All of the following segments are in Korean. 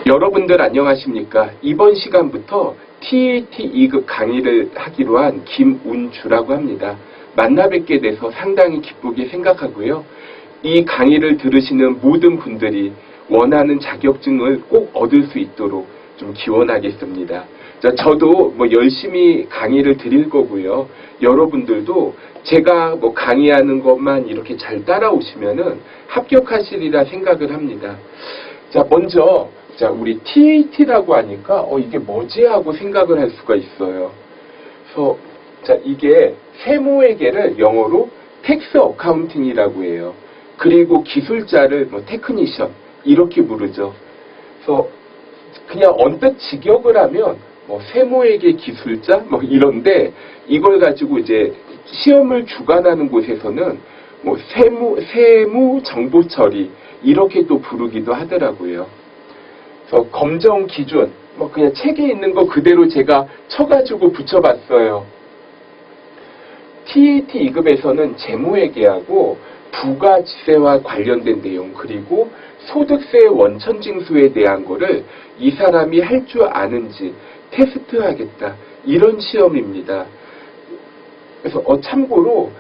여러분들 안녕하십니까? 이번 시간부터 TAT 2급 강의를 하기로 한 김운주라고 합니다. 만나 뵙게 돼서 상당히 기쁘게 생각하고요. 이 강의를 들으시는 모든 분들이 원하는 자격증을 꼭 얻을 수 있도록 좀 기원하겠습니다. 저도 열심히 강의를 드릴 거고요. 여러분들도 제가 강의하는 것만 이렇게 잘 따라오시면은 합격하시리라 생각을 합니다. 먼저 우리 TAT라고 하니까 이게 뭐지 하고 생각을 할 수가 있어요. 그래서 이게 세무회계를 영어로 텍스 어카운팅이라고 해요. 그리고 기술자를 테크니션 이렇게 부르죠. 그래서 그냥 언뜻 직역을 하면 세무회계 기술자 이런데, 이걸 가지고 이제 시험을 주관하는 곳에서는 세무 정보 처리 이렇게 또 부르기도 하더라고요. 그래서 검정 기준 그냥 책에 있는 거 그대로 제가 쳐가지고 붙여봤어요. TAT 2급에서는 재무회계하고 부가지세와 관련된 내용, 그리고 소득세 원천징수에 대한 거를 이 사람이 할 줄 아는지 테스트하겠다, 이런 시험입니다. 그래서 참고로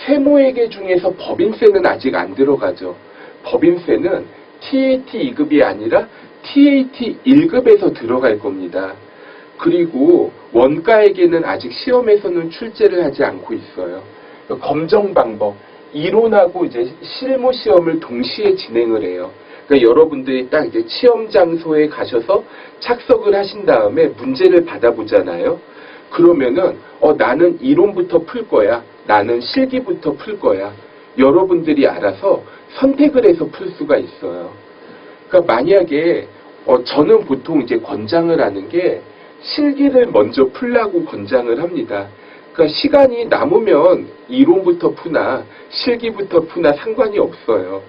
세무회계 중에서 법인세는 아직 안 들어가죠. 법인세는 TAT 2급이 아니라 TAT 1급에서 들어갈 겁니다. 그리고 원가회계는 아직 시험에서는 출제를 하지 않고 있어요. 검정 방법, 이론하고 이제 실무 시험을 동시에 진행을 해요. 그러니까 여러분들이 딱 이제 시험 장소에 가셔서 착석을 하신 다음에 문제를 받아보잖아요. 그러면은 나는 이론부터 풀 거야, 나는 실기부터 풀 거야, 여러분들이 알아서 선택을 해서 풀 수가 있어요. 그러니까 만약에 저는 보통 이제 권장을 하는 게 실기를 먼저 풀라고 권장을 합니다. 그러니까 시간이 남으면 이론부터 푸나 실기부터 푸나 상관이 없어요.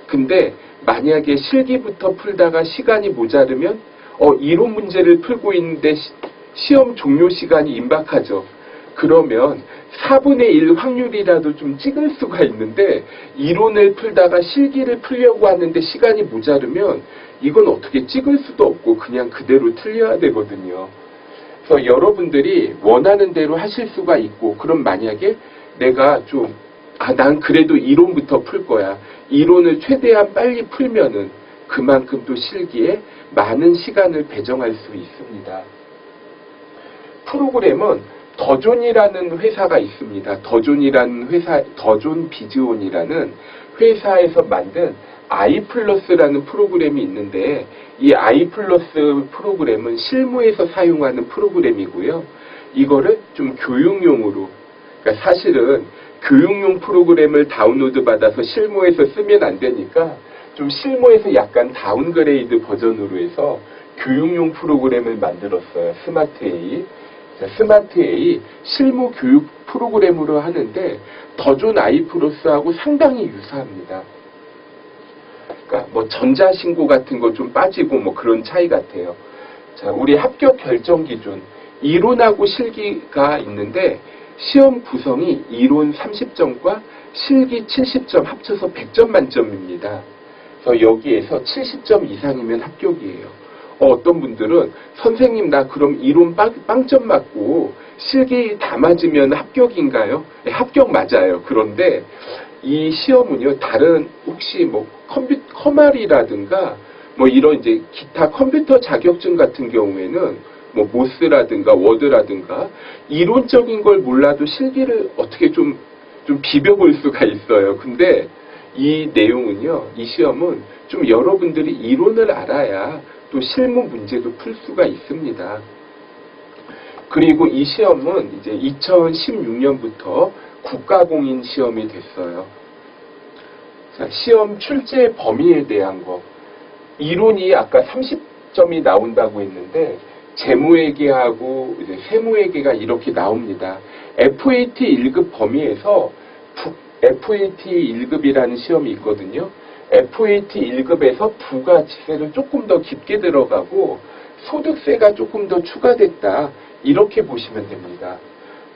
근데 만약에 실기부터 풀다가 시간이 모자르면 이론 문제를 풀고 있는데 시험 종료 시간이 임박하죠. 그러면 4분의 1 확률이라도 좀 찍을 수가 있는데, 이론을 풀다가 실기를 풀려고 하는데 시간이 모자르면 이건 어떻게 찍을 수도 없고 그냥 그대로 틀려야 되거든요. 그래서 여러분들이 원하는 대로 하실 수가 있고, 그럼 만약에 내가 난 그래도 이론부터 풀 거야, 이론을 최대한 빨리 풀면은 그만큼 또 실기에 많은 시간을 배정할 수 있습니다. 프로그램은 더존이라는 회사가 있습니다. 더존이라는 회사, 더존 비즈온이라는 회사에서 만든 아이플러스라는 프로그램이 있는데, 이 아이플러스 프로그램은 실무에서 사용하는 프로그램이고요. 이거를 좀 교육용으로, 그러니까 사실은 교육용 프로그램을 다운로드 받아서 실무에서 쓰면 안 되니까 좀 실무에서 약간 다운그레이드 버전으로 해서 교육용 프로그램을 만들었어요. 스마트A. 스마트A 실무 교육 프로그램으로 하는데 더존 아이플러스하고 상당히 유사합니다. 그러니까 전자신고 같은 거 좀 빠지고 그런 차이 같아요. 우리 합격 결정 기준, 이론하고 실기가 있는데 시험 구성이 이론 30점과 실기 70점 합쳐서 100점 만점입니다. 그래서 여기에서 70점 이상이면 합격이에요. 어떤 분들은 선생님 나 그럼 이론 빵점 맞고 실기 다 맞으면 합격인가요? 네, 합격 맞아요. 그런데 이 시험은요, 다른 혹시 커말이라든가 이런 이제 기타 컴퓨터 자격증 같은 경우에는 모스라든가 워드라든가 이론적인 걸 몰라도 실기를 어떻게 좀 비벼볼 수가 있어요. 근데 이 내용은요, 이 시험은 좀 여러분들이 이론을 알아야 또 실무 문제도 풀 수가 있습니다. 그리고 이 시험은 이제 2016년부터 국가공인 시험이 됐어요. 시험 출제 범위에 대한 거. 이론이 아까 30점이 나온다고 했는데 재무회계하고 이제 세무회계가 이렇게 나옵니다. FAT 1급 범위에서 FAT 1급이라는 시험이 있거든요. FAT 1급에서 부가지세를 조금 더 깊게 들어가고 소득세가 조금 더 추가됐다, 이렇게 보시면 됩니다.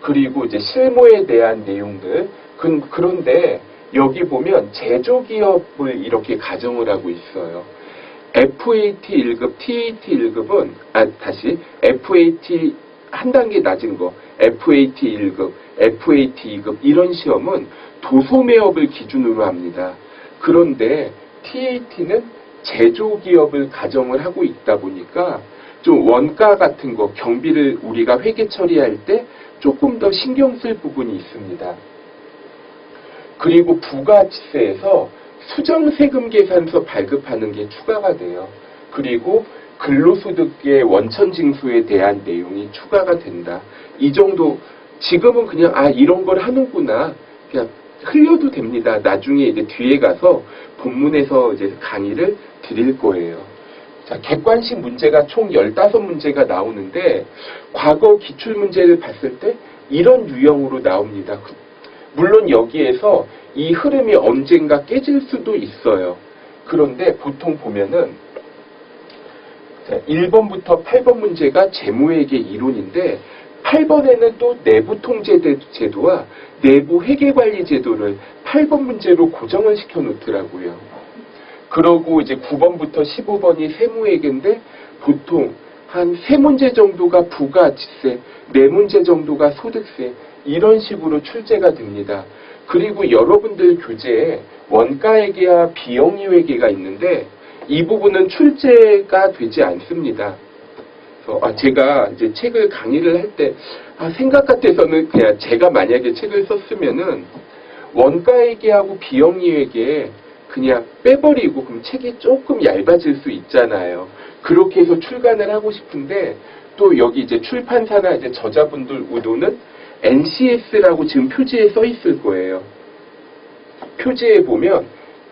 그리고 이제 실무에 대한 내용들, 그런데 여기 보면 제조기업을 이렇게 가정을 하고 있어요. FAT 1급, TAT 1급은, FAT 한 단계 낮은 거, FAT 1급, FAT 2급, 이런 시험은 도소매업을 기준으로 합니다. 그런데 TAT는 제조기업을 가정을 하고 있다 보니까 좀 원가 같은 거, 경비를 우리가 회계 처리할 때 조금 더 신경 쓸 부분이 있습니다. 그리고 부가치세에서 수정세금 계산서 발급하는 게 추가가 돼요. 그리고 근로소득의 원천징수에 대한 내용이 추가가 된다. 이 정도, 지금은 그냥, 이런 걸 하는구나. 그냥 흘려도 됩니다. 나중에 이제 뒤에 가서 본문에서 이제 강의를 드릴 거예요. 자, 객관식 문제가 총 15문제가 나오는데, 과거 기출문제를 봤을 때 이런 유형으로 나옵니다. 물론 여기에서 이 흐름이 언젠가 깨질 수도 있어요. 그런데 보통 보면은 1번부터 8번 문제가 재무회계 이론인데 8번에는 또 내부통제제도와 내부회계관리제도를 8번 문제로 고정을 시켜 놓더라고요. 그러고 이제 9번부터 15번이 세무회계인데 보통 한 3문제 정도가 부가치세, 4문제 정도가 소득세, 이런 식으로 출제가 됩니다. 그리고 여러분들 교재에 원가회계와 비영리회계가 있는데 이 부분은 출제가 되지 않습니다. 그래서 제가 이제 책을 강의를 할 때 생각 같아서는 그냥 제가 만약에 책을 썼으면은 원가회계하고 비영리회계 그냥 빼버리고 그럼 책이 조금 얇아질 수 있잖아요. 그렇게 해서 출간을 하고 싶은데 또 여기 이제 출판사나 이제 저자분들 의도는 NCS라고 지금 표지에 써 있을 거예요. 표지에 보면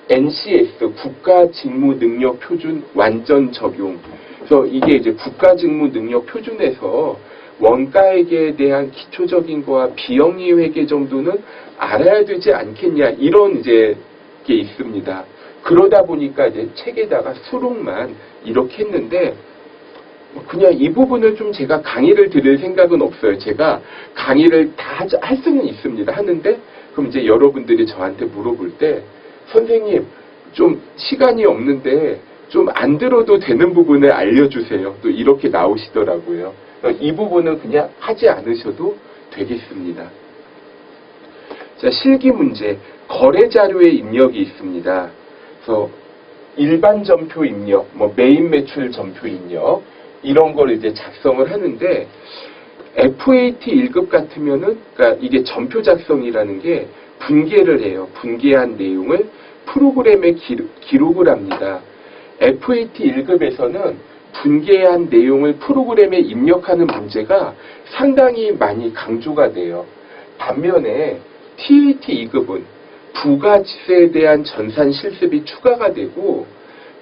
NCS, 국가직무능력표준 완전 적용. 그래서 이게 이제 국가직무능력표준에서 원가회계에 대한 기초적인 거와 비영리회계 정도는 알아야 되지 않겠냐, 이런 이제 게 있습니다. 그러다 보니까 이제 책에다가 수록만 이렇게 했는데 그냥 이 부분을 좀 제가 강의를 드릴 생각은 없어요. 제가 강의를 다 할 수는 있습니다. 하는데 그럼 이제 여러분들이 저한테 물어볼 때 선생님 좀 시간이 없는데 좀 안 들어도 되는 부분을 알려주세요. 또 이렇게 나오시더라고요. 이 부분은 그냥 하지 않으셔도 되겠습니다. 자, 실기 문제. 거래 자료의 입력이 있습니다. 그래서 일반 전표 입력, 메인 매출 전표 입력, 이런 걸 이제 작성을 하는데 FAT 1급 같으면은, 그러니까 이게 전표 작성이라는 게 분계를 해요. 분계한 내용을 프로그램에 기록을 합니다. FAT 1급에서는 분계한 내용을 프로그램에 입력하는 문제가 상당히 많이 강조가 돼요. 반면에 TAT 2급은 부가치세에 대한 전산 실습이 추가가 되고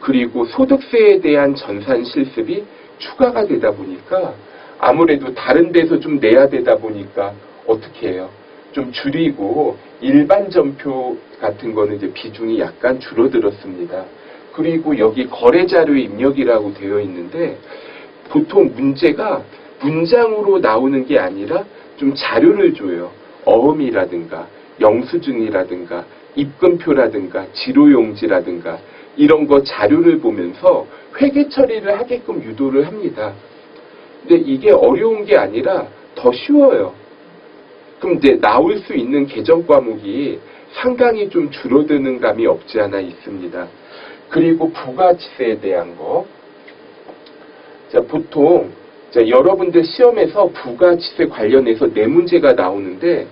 그리고 소득세에 대한 전산 실습이 추가가 되다 보니까 아무래도 다른 데서 좀 내야 되다 보니까 어떻게 해요? 좀 줄이고 일반 전표 같은 거는 이제 비중이 약간 줄어들었습니다. 그리고 여기 거래 자료 입력이라고 되어 있는데 보통 문제가 문장으로 나오는 게 아니라 좀 자료를 줘요. 어음이라든가 영수증이라든가 입금표라든가 지로용지라든가 이런 거 자료를 보면서 회계 처리를 하게끔 유도를 합니다. 근데 이게 어려운 게 아니라 더 쉬워요. 그럼 이제 나올 수 있는 개정 과목이 상당히 좀 줄어드는 감이 없지 않아 있습니다. 그리고 부가치세에 대한 거. 자, 보통 여러분들 시험에서 부가치세 관련해서 4문제가 나오는데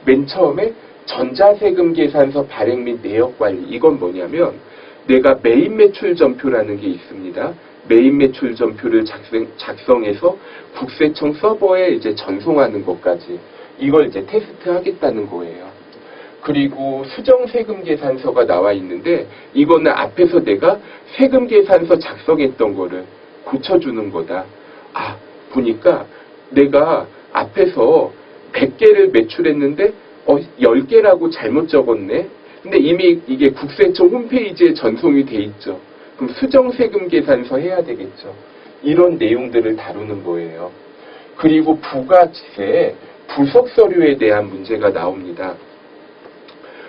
맨 처음에 전자세금 계산서 발행 및 내역 관리. 이건 뭐냐면 내가 메인 매출 전표라는 게 있습니다. 메인 매출 전표를 작성해서 국세청 서버에 이제 전송하는 것까지. 이걸 이제 테스트 하겠다는 거예요. 그리고 수정세금 계산서가 나와 있는데 이거는 앞에서 내가 세금 계산서 작성했던 거를 고쳐주는 거다. 보니까 내가 앞에서 100개를 매출했는데 10개라고 잘못 적었네. 근데 이미 이게 국세청 홈페이지에 전송이 돼 있죠. 그럼 수정세금 계산서 해야 되겠죠. 이런 내용들을 다루는 거예요. 그리고 부가치세 부석서류에 대한 문제가 나옵니다.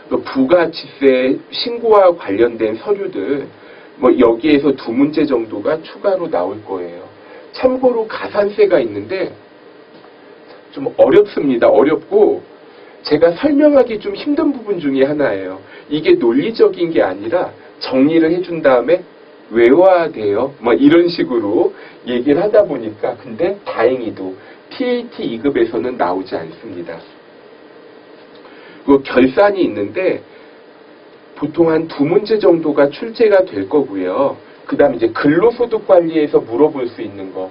부가치세 신고와 관련된 서류들, 뭐 여기에서 두 문제 정도가 추가로 나올 거예요. 참고로 가산세가 있는데 좀 어렵습니다. 어렵고 제가 설명하기 좀 힘든 부분 중에 하나예요. 이게 논리적인 게 아니라 정리를 해준 다음에 외워야 돼요. 뭐 이런 식으로 얘기를 하다 보니까 근데 다행히도 TAT 2급에서는 나오지 않습니다. 그 결산이 있는데 보통 한 두 문제 정도가 출제가 될 거고요. 그 다음에 이제 근로소득 관리에서 물어볼 수 있는 거.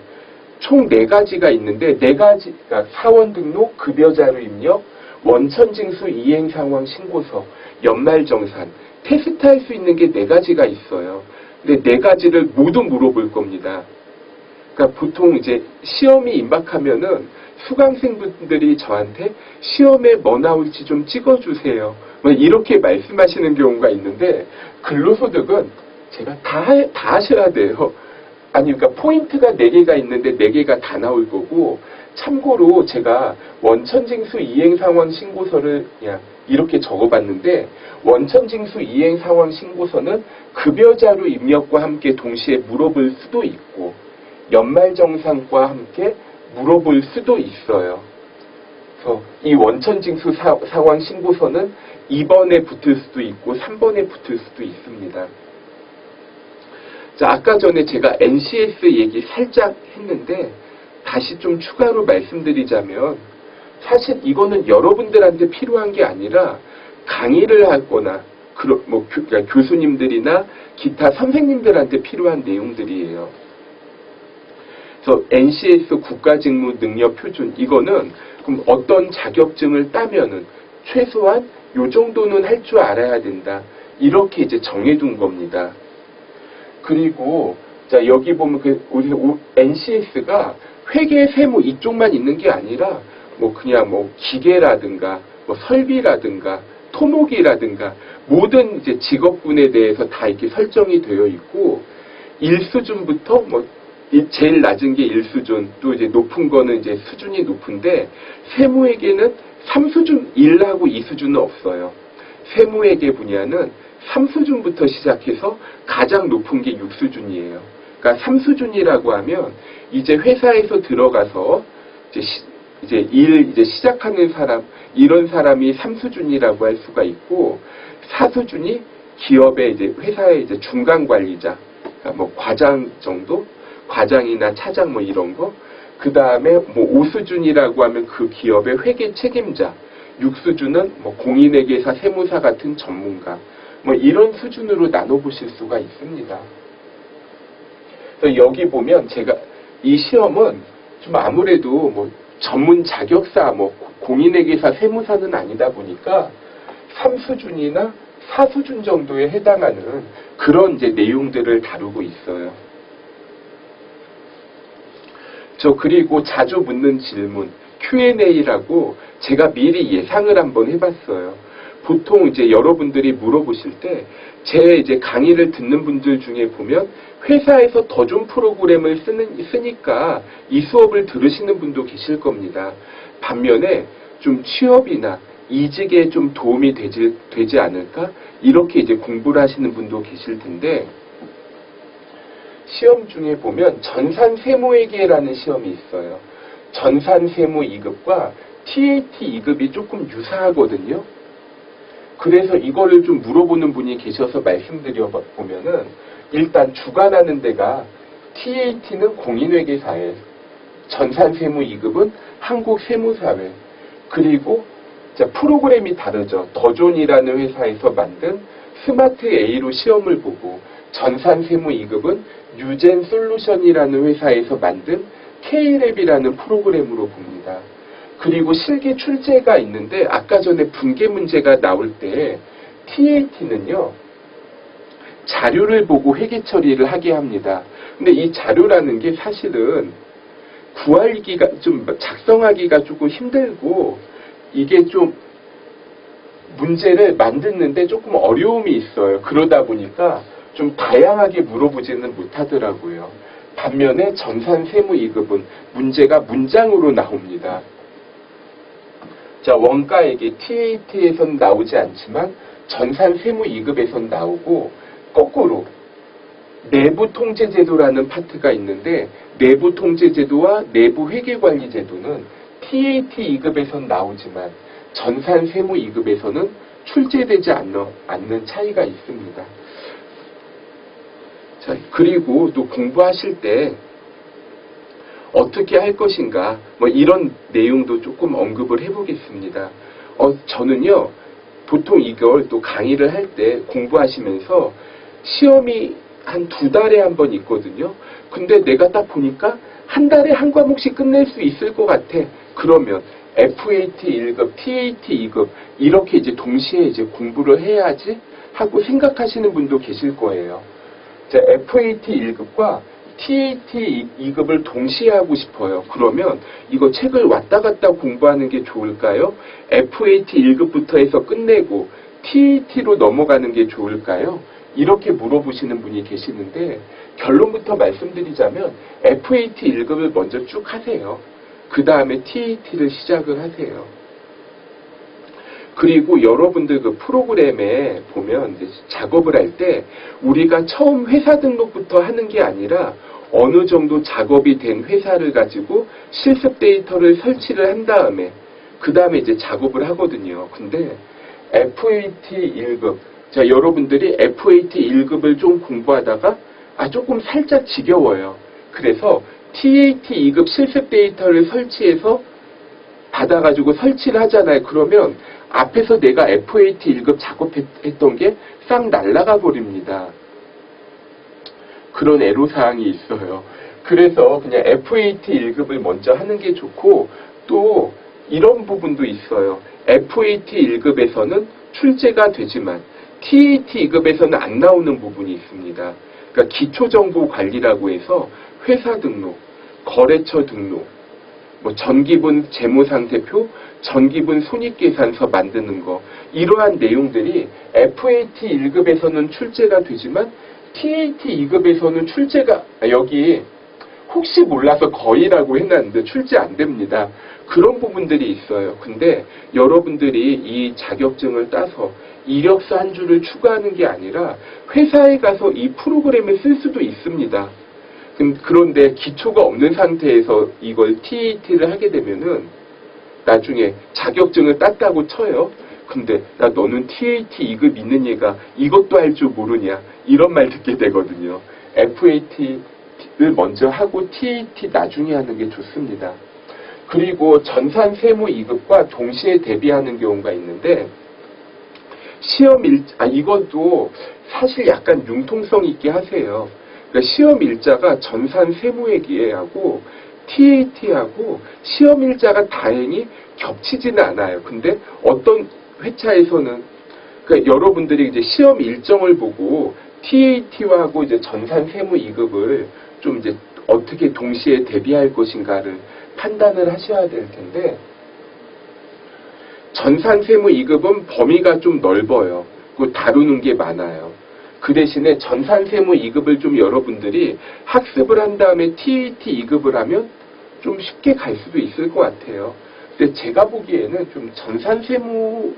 총 4가지가 있는데 4가지, 그러니까 사원 등록, 급여자료 입력, 원천징수 이행상황 신고서, 연말정산, 테스트할 수 있는 게 4가지가 있어요. 근데 4가지를 모두 물어볼 겁니다. 그러니까 보통 이제 시험이 임박하면은 수강생분들이 저한테 시험에 뭐 나올지 좀 찍어주세요. 이렇게 말씀하시는 경우가 있는데 근로소득은 제가 다 하셔야 돼요. 아니 그러니까 포인트가 4개가 있는데 4개가 다 나올 거고 참고로 제가 원천징수 이행상황 신고서를 그냥 이렇게 적어봤는데 원천징수 이행상황 신고서는 급여자료 입력과 함께 동시에 물어볼 수도 있고 연말정산과 함께 물어볼 수도 있어요. 그래서 이 원천징수 상황 신고서는 2번에 붙을 수도 있고 3번에 붙을 수도 있습니다. 자, 아까 전에 제가 NCS 얘기 살짝 했는데 다시 좀 추가로 말씀드리자면 사실 이거는 여러분들한테 필요한 게 아니라 강의를 하거나 그러니까 교수님들이나 기타 선생님들한테 필요한 내용들이에요. 그래서 NCS 국가직무능력표준 이거는 그럼 어떤 자격증을 따면은 최소한 요 정도는 할 줄 알아야 된다. 이렇게 이제 정해둔 겁니다. 그리고 자 여기 보면 우리 NCS가 회계, 세무 이쪽만 있는 게 아니라 뭐 그냥 뭐 기계라든가 뭐 설비라든가 토목이라든가 모든 이제 직업군에 대해서 다 이렇게 설정이 되어 있고 1수준부터 뭐 제일 낮은 게 1수준 또 이제 높은 거는 이제 수준이 높은데 세무회계는 3수준 1하고 2수준은 없어요. 세무회계 분야는 3수준부터 시작해서 가장 높은 게 6수준이에요. 그러니까 3수준이라고 하면 이제 회사에서 들어가서 이제 일 시작하는 사람 이런 사람이 3수준이라고 할 수가 있고 4수준이 기업의 이제 회사의 이제 중간 관리자, 그러니까 뭐 과장 정도, 과장이나 차장 뭐 이런 거. 그 다음에 뭐 5수준이라고 하면 그 기업의 회계 책임자, 6수준은 뭐 공인회계사, 세무사 같은 전문가. 뭐 이런 수준으로 나눠보실 수가 있습니다. 그래서 여기 보면 제가 이 시험은 좀 아무래도 뭐 전문 자격사, 뭐 공인회계사, 세무사는 아니다 보니까 3수준이나 4수준 정도에 해당하는 그런 이제 내용들을 다루고 있어요. 그리고 자주 묻는 질문 Q&A라고 제가 미리 예상을 한번 해봤어요. 보통 이제 여러분들이 물어보실 때 제 이제 강의를 듣는 분들 중에 보면 회사에서 더 좋은 프로그램을 쓰니까 이 수업을 들으시는 분도 계실 겁니다. 반면에 좀 취업이나 이직에 좀 도움이 되지 않을까? 이렇게 이제 공부를 하시는 분도 계실 텐데 시험 중에 보면 전산세무회계라는 시험이 있어요. 전산세무 2급과 TAT 2급이 조금 유사하거든요. 그래서 이거를 좀 물어보는 분이 계셔서 말씀드려 보면은 일단 주관하는 데가 TAT는 공인회계사회, 전산세무 2급은 한국세무사회, 그리고 프로그램이 다르죠. 더존이라는 회사에서 만든 스마트 A로 시험을 보고 전산세무 2급은 뉴젠 솔루션이라는 회사에서 만든 K랩이라는 프로그램으로 봅니다. 그리고 실기 출제가 있는데 아까 전에 분계 문제가 나올 때 TAT는요. 자료를 보고 회계 처리를 하게 합니다. 근데 이 자료라는 게 사실은 구하기가 좀 작성하기가 조금 힘들고 이게 좀 문제를 만드는데 조금 어려움이 있어요. 그러다 보니까 좀 다양하게 물어보지는 못하더라고요. 반면에 전산세무 2급은 문제가 문장으로 나옵니다. 자, 원가액이 TAT에선 나오지 않지만 전산세무 2급에선 나오고 거꾸로 내부 통제 제도라는 파트가 있는데 내부 통제 제도와 내부 회계 관리 제도는 TAT 2급에선 나오지만 전산 세무 2급에서는 출제되지 않는 차이가 있습니다. 자, 그리고 또 공부하실 때 어떻게 할 것인가 뭐 이런 내용도 조금 언급을 해보겠습니다. 저는요 보통 이걸 또 강의를 할 때 공부하시면서 시험이 한 2달에 한 번 있거든요. 근데 내가 딱 보니까 한 달에 한 과목씩 끝낼 수 있을 것 같아. 그러면 FAT 1급, TAT 2급 이렇게 이제 동시에 이제 공부를 해야지 하고 생각하시는 분도 계실 거예요. 자, FAT 1급과 TAT 2급을 동시에 하고 싶어요. 그러면 이거 책을 왔다 갔다 공부하는 게 좋을까요? FAT 1급부터 해서 끝내고 TAT로 넘어가는 게 좋을까요? 이렇게 물어보시는 분이 계시는데 결론부터 말씀드리자면 FAT 1급을 먼저 쭉 하세요. 그 다음에 TAT를 시작을 하세요. 그리고 여러분들 그 프로그램에 보면 이제 작업을 할 때 우리가 처음 회사 등록부터 하는 게 아니라 어느 정도 작업이 된 회사를 가지고 실습 데이터를 설치를 한 다음에 그 다음에 이제 작업을 하거든요. 근데 FAT 1급 자, 여러분들이 FAT 1급을 좀 공부하다가 조금 살짝 지겨워요. 그래서 TAT 2급 실습 데이터를 설치해서 받아가지고 설치를 하잖아요. 그러면 앞에서 내가 FAT 1급 작업했던 게 싹 날아가 버립니다. 그런 애로사항이 있어요. 그래서 그냥 FAT 1급을 먼저 하는 게 좋고 또 이런 부분도 있어요. FAT 1급에서는 출제가 되지만 TAT 2급에서는 안 나오는 부분이 있습니다. 그러니까 기초정보관리라고 해서 회사 등록, 거래처 등록, 뭐 전기분 재무상태표, 전기분 손익계산서 만드는 거 이러한 내용들이 FAT 1급에서는 출제가 되지만 TAT 2급에서는 출제가 여기 혹시 몰라서 거의라고 해놨는데 출제 안 됩니다. 그런 부분들이 있어요. 근데 여러분들이 이 자격증을 따서 이력서 한 줄을 추가하는 게 아니라 회사에 가서 이 프로그램을 쓸 수도 있습니다. 그런데 기초가 없는 상태에서 이걸 TAT를 하게 되면은 나중에 자격증을 땄다고 쳐요. 근데 너는 TAT 2급 있는 얘가 이것도 할 줄 모르냐 이런 말 듣게 되거든요. FAT를 먼저 하고 TAT 나중에 하는 게 좋습니다. 그리고 전산 세무 2급과 동시에 대비하는 경우가 있는데 시험 이것도 사실 약간 융통성 있게 하세요. 그러니까 시험 일자가 전산 세무회계하고 TAT하고 시험 일자가 다행히 겹치지는 않아요. 근데 어떤 회차에서는 그러니까 여러분들이 이제 시험 일정을 보고 TAT하고 이제 전산 세무 2급을 좀 이제 어떻게 동시에 대비할 것인가를 판단을 하셔야 될 텐데 전산 세무 2급은 범위가 좀 넓어요. 그 다루는 게 많아요. 그 대신에 전산 세무 2급을 좀 여러분들이 학습을 한 다음에 TAT 2급을 하면 좀 쉽게 갈 수도 있을 것 같아요. 근데 제가 보기에는 좀 전산 세무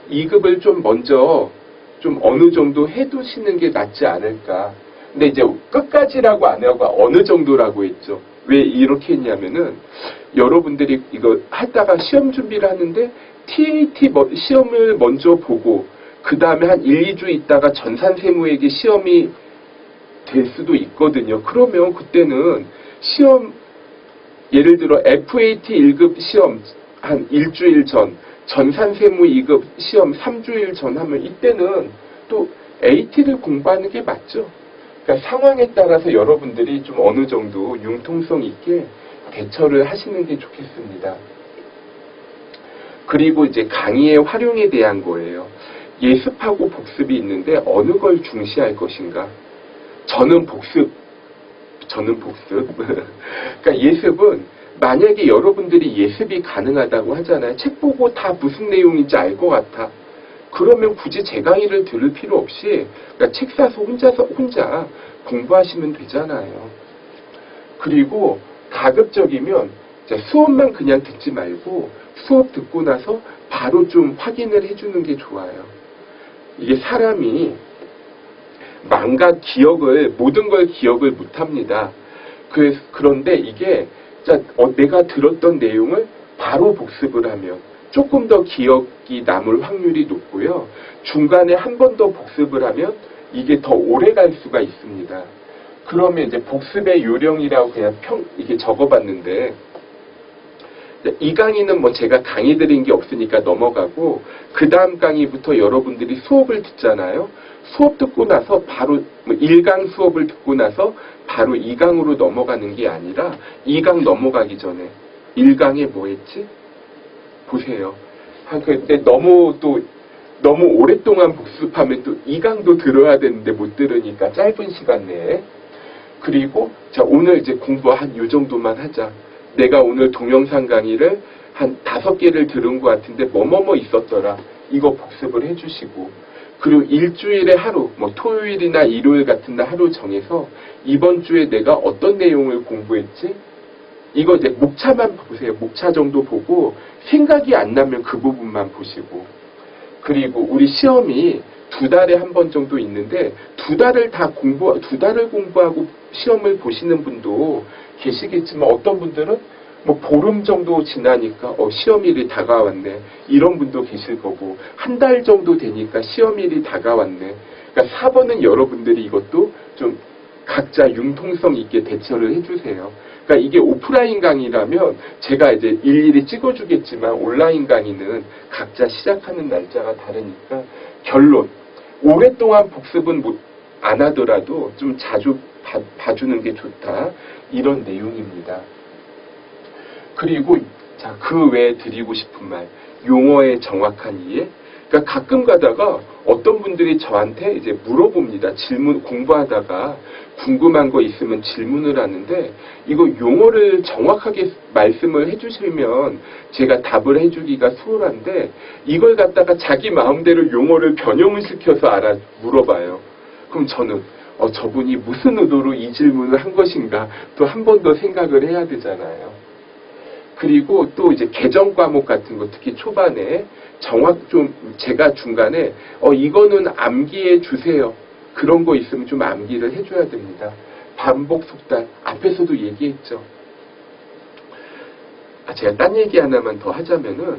2급을 좀 먼저 좀 어느 정도 해두시는 게 낫지 않을까. 근데 이제 끝까지라고 안 하고 어느 정도라고 했죠. 왜 이렇게 했냐면은 여러분들이 이거 하다가 시험 준비를 하는데 TAT 시험을 먼저 보고 그 다음에 한 1, 2주 있다가 전산세무회계 시험이 될 수도 있거든요. 그러면 그때는 시험 예를 들어 FAT 1급 시험 한 일주일 전, 전산세무 2급 시험 3주일 전 하면 이때는 또 AT를 공부하는 게 맞죠. 그러니까 상황에 따라서 여러분들이 좀 어느 정도 융통성 있게 대처를 하시는 게 좋겠습니다. 그리고 이제 강의의 활용에 대한 거예요. 예습하고 복습이 있는데 어느 걸 중시할 것인가? 저는 복습. 그러니까 예습은 만약에 여러분들이 예습이 가능하다고 하잖아요. 책 보고 다 무슨 내용인지 알 것 같아. 그러면 굳이 제 강의를 들을 필요 없이 그러니까 책 사서 혼자 공부하시면 되잖아요. 그리고 가급적이면 수업만 그냥 듣지 말고 수업 듣고 나서 바로 좀 확인을 해주는 게 좋아요. 이게 사람이 망각 모든 걸 기억을 못합니다. 그런데 이게 내가 들었던 내용을 바로 복습을 하면 조금 더 기억이 남을 확률이 높고요. 중간에 한 번 더 복습을 하면 이게 더 오래 갈 수가 있습니다. 그러면 이제 복습의 요령이라고 그냥 이게 적어봤는데, 이 강의는 뭐 제가 강의 드린 게 없으니까 넘어가고, 그 다음 강의부터 여러분들이 수업을 듣잖아요. 수업 듣고 나서 바로 1강 수업을 듣고 나서 바로 2강으로 넘어가는 게 아니라 2강 넘어가기 전에 1강에 뭐 했지? 보세요. 근데 너무 오랫동안 복습하면 또 2강도 들어야 되는데 못 들으니까 짧은 시간 내에. 그리고 자, 오늘 이제 공부 한 요 정도만 하자. 내가 오늘 동영상 강의를 한 5개를 들은 것 같은데 뭐뭐뭐 있었더라. 이거 복습을 해주시고, 그리고 일주일에 하루, 뭐 토요일이나 일요일 같은 날 하루 정해서 이번 주에 내가 어떤 내용을 공부했지? 이거 이제 목차만 보세요. 목차 정도 보고 생각이 안 나면 그 부분만 보시고. 그리고 우리 시험이 2달에 한 번 정도 있는데 2달을 공부하고 시험을 보시는 분도 계시겠지만, 어떤 분들은 뭐 보름 정도 지나니까 시험일이 다가왔네, 이런 분도 계실 거고, 한 달 정도 되니까 시험일이 다가왔네. 그러니까 4번은 여러분들이 이것도 좀 각자 융통성 있게 대처를 해주세요. 그러니까 이게 오프라인 강의라면 제가 이제 일일이 찍어주겠지만, 온라인 강의는 각자 시작하는 날짜가 다르니까, 결론, 오랫동안 복습은 안 하더라도 좀 자주 봐주는 게 좋다, 이런 내용입니다. 그리고 자, 그 외에 드리고 싶은 말, 용어의 정확한 이해. 그러니까 가끔 가다가 어떤 분들이 저한테 이제 물어봅니다. 공부하다가 궁금한 거 있으면 질문을 하는데, 이거 용어를 정확하게 말씀을 해주시면 제가 답을 해주기가 수월한데, 이걸 갖다가 자기 마음대로 용어를 변형을 시켜서 물어봐요. 그럼 저는 저분이 무슨 의도로 이 질문을 한 것인가 또 한 번 더 생각을 해야 되잖아요. 그리고 또 이제 개정 과목 같은 거, 특히 초반에 제가 중간에 이거는 암기해 주세요, 그런 거 있으면 좀 암기를 해줘야 됩니다. 반복 속달, 앞에서도 얘기했죠. 제가 딴 얘기 하나만 더 하자면은,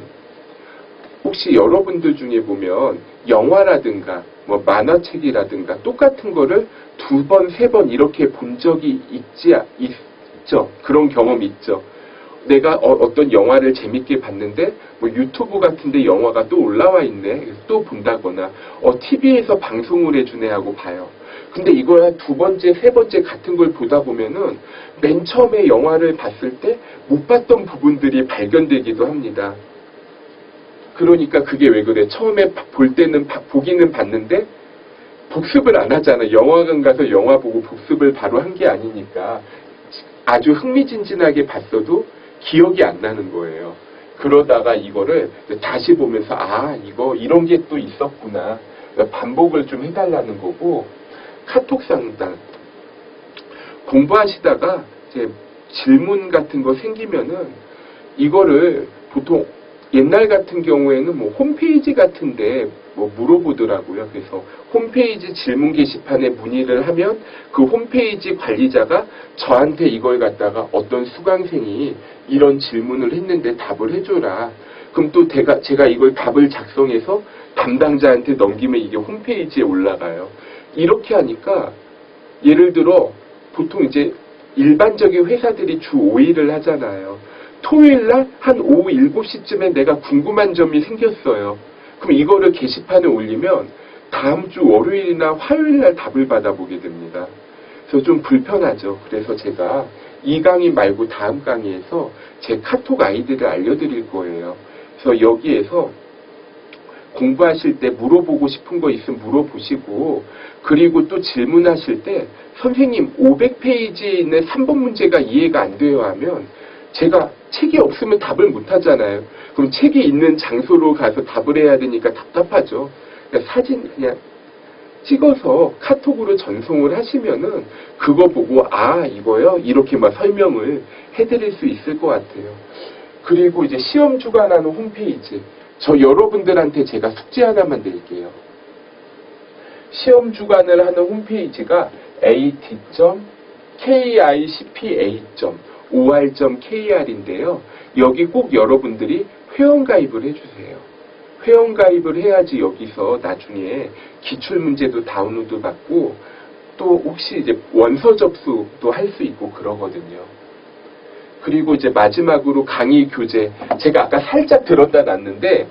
혹시 여러분들 중에 보면 영화라든가 뭐 만화책이라든가 똑같은 거를 2번, 3번 이렇게 본 적이 있죠. 그런 경험 있죠. 내가 어떤 영화를 재밌게 봤는데 뭐 유튜브 같은데 영화가 또 올라와 있네, 그래서 또 본다거나 TV에서 방송을 해주네 하고 봐요. 근데 이걸 한 2번째, 3번째 같은 걸 보다 보면은 맨 처음에 영화를 봤을 때 못 봤던 부분들이 발견되기도 합니다. 그러니까 그게 왜 그래? 처음에 볼 때는 보기는 봤는데 복습을 안 하잖아. 영화관 가서 영화 보고 복습을 바로 한 게 아니니까 아주 흥미진진하게 봤어도 기억이 안 나는 거예요. 그러다가 이거를 다시 보면서 이런 게 또 있었구나, 반복을 좀 해달라는 거고. 카톡 상담 공부하시다가 이제 질문 같은 거 생기면은 이거를 보통 옛날 같은 경우에는 뭐 홈페이지 같은데 뭐 물어보더라고요. 그래서 홈페이지 질문 게시판에 문의를 하면 그 홈페이지 관리자가 저한테 이걸 갖다가 어떤 수강생이 이런 질문을 했는데 답을 해줘라. 그럼 또 제가 이걸 답을 작성해서 담당자한테 넘기면 이게 홈페이지에 올라가요. 이렇게 하니까, 예를 들어 보통 이제 일반적인 회사들이 주 5일을 하잖아요. 토요일날 한 오후 7시쯤에 내가 궁금한 점이 생겼어요. 그럼 이거를 게시판에 올리면 다음 주 월요일이나 화요일날 답을 받아보게 됩니다. 그래서 좀 불편하죠. 그래서 제가 이 강의 말고 다음 강의에서 제 카톡 아이디를 알려드릴 거예요. 그래서 여기에서 공부하실 때 물어보고 싶은 거 있으면 물어보시고, 그리고 또 질문하실 때 선생님 500페이지에 있는 3번 문제가 이해가 안 돼요 하면, 제가 책이 없으면 답을 못 하잖아요. 그럼 책이 있는 장소로 가서 답을 해야 되니까 답답하죠. 그러니까 사진 그냥 찍어서 카톡으로 전송을 하시면은 그거 보고 이거요? 이렇게 막 설명을 해드릴 수 있을 것 같아요. 그리고 이제 시험 주관하는 홈페이지, 저 여러분들한테 제가 숙제 하나만 드릴게요. 시험 주관을 하는 홈페이지가 at.kicpa.or.kr인데요. 여기 꼭 여러분들이 회원가입을 해주세요. 회원가입을 해야지 여기서 나중에 기출문제도 다운로드 받고 또 혹시 이제 원서 접수도 할 수 있고 그러거든요. 그리고 이제 마지막으로 강의 교재, 제가 아까 살짝 들었다 놨는데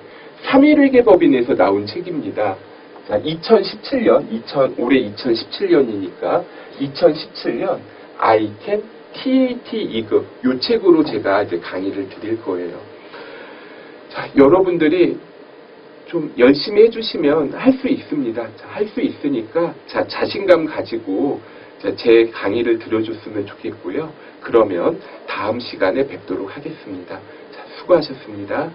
3.1회계법인에서 나온 책입니다. 자, 2017년, 올해 2017년이니까 2017년 ICAN TAT 2급 요 책으로 제가 이제 강의를 드릴 거예요. 자, 여러분들이 좀 열심히 해주시면 할 수 있습니다. 할 수 있으니까 자신감 가지고 제 강의를 들어줬으면 좋겠고요. 그러면 다음 시간에 뵙도록 하겠습니다. 자, 수고하셨습니다.